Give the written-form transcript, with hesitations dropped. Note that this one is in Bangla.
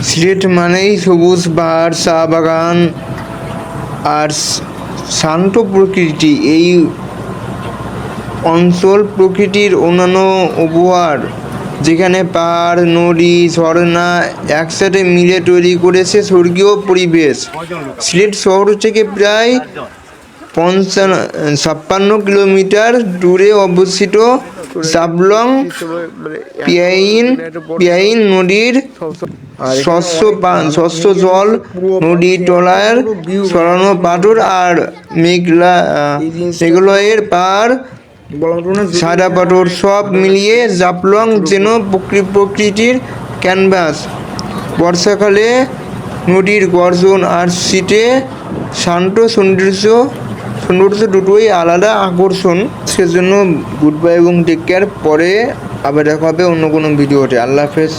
সিলেট মানেই সবুজ পাহাড়, চা বাগান আর শান্ত প্রকৃতি। এই অঞ্চল প্রকৃতির অন্যান্য উপহার, যেখানে পাহাড়, নদী, ঝর্ণা একসাথে মিলে তৈরি করেছে স্বর্গীয় পরিবেশ। সিলেট শহর থেকে প্রায় 56 কিলোমিটার দূরে অবস্থিত জাফলং পিয়াইন নদীর স্বচ্ছ জল, নদীর তলার ছড়ানো পাথর আর মেঘালয়ের পাহাড়, সাদা পাথর, সব মিলিয়ে জাফলং যেন প্রকৃতির ক্যানভাস। বর্ষাকালে নদীর গর্জন আর শীতে শান্ত সৌন্দর্য দুটোই আলাদা আকর্ষণ। সেজন্য গুড বাই এবং টেক কেয়ার। পরে আবার দেখা হবে অন্য কোনো ভিডিওতে। আল্লাহ হাফেজ।